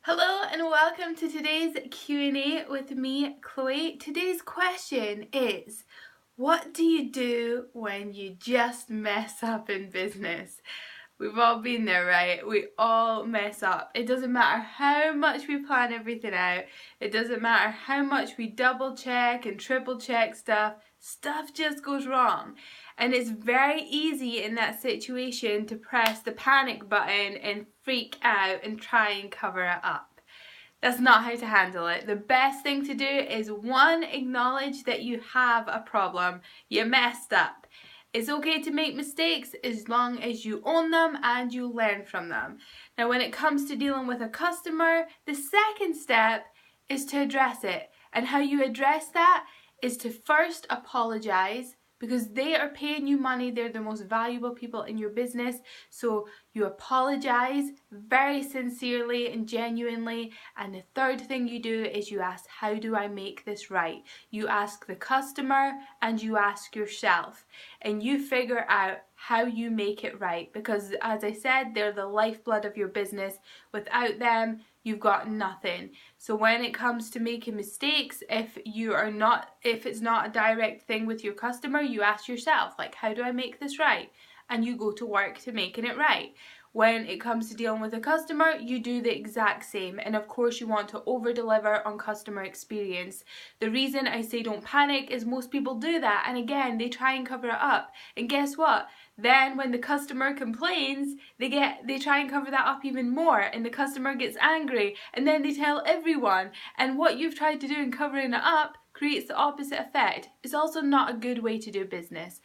Hello and welcome to today's Q&A with me, Chloe. Today's question is, what do you do when you just mess up in business? We've all been there, right? We all mess up. It doesn't matter how much we plan everything out. It doesn't matter how much we double check and triple check stuff. Stuff just goes wrong. And it's very easy in that situation to press the panic button and freak out and try and cover it up. That's not how to handle it. The best thing to do is, one, acknowledge that you have a problem. You messed up. It's okay to make mistakes as long as you own them and you learn from them. Now, when it comes to dealing with a customer, the second step is to address it. And how you address that is to first apologize, because they are paying you money. They're the most valuable people in your business. So you apologize very sincerely and genuinely. And the third thing you do is you ask, how do I make this right? You ask the customer and you ask yourself. And you figure out how you make it right. Because as I said, they're the lifeblood of your business. Without them, you've got nothing. So when it comes to making mistakes, if it's not a direct thing with your customer, you ask yourself, like, how do I make this right? And you go to work to making it right. When it comes to dealing with a customer, you do the exact same. And of course, you want to over-deliver on customer experience. The reason I say don't panic is most people do that. And again, they try and cover it up. And guess what? Then when the customer complains, they try and cover that up even more. And the customer gets angry. And then they tell everyone. And what you've tried to do in covering it up creates the opposite effect. It's also not a good way to do business.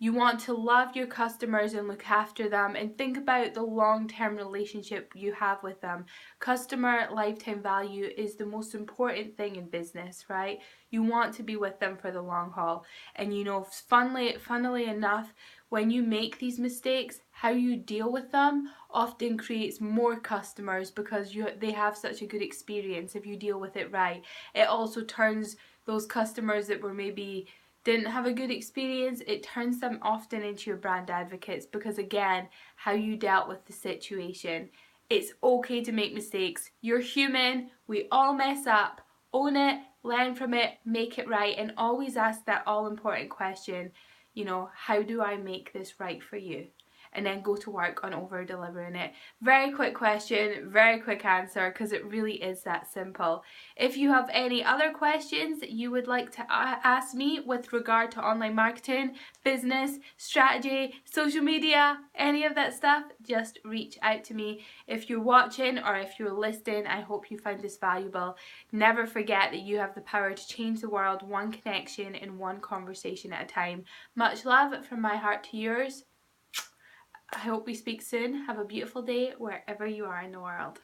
You want to love your customers and look after them and think about the long-term relationship you have with them. Customer lifetime value is the most important thing in business, right? You want to be with them for the long haul. And funnily enough, when you make these mistakes, how you deal with them often creates more customers because they have such a good experience if you deal with it right. It also turns those customers that were maybe didn't have a good experience, it turns them often into your brand advocates, because again, how you dealt with the situation. It's okay to make mistakes. You're human. We all mess up. Own it, learn from it, make it right, and always ask that all-important question, how do I make this right for you? And then go to work on over-delivering it. Very quick question, very quick answer, because it really is that simple. If you have any other questions that you would like to ask me with regard to online marketing, business, strategy, social media, any of that stuff, just reach out to me. If you're watching or if you're listening, I hope you find this valuable. Never forget that you have the power to change the world one connection and one conversation at a time. Much love from my heart to yours. I hope we speak soon. Have a beautiful day wherever you are in the world.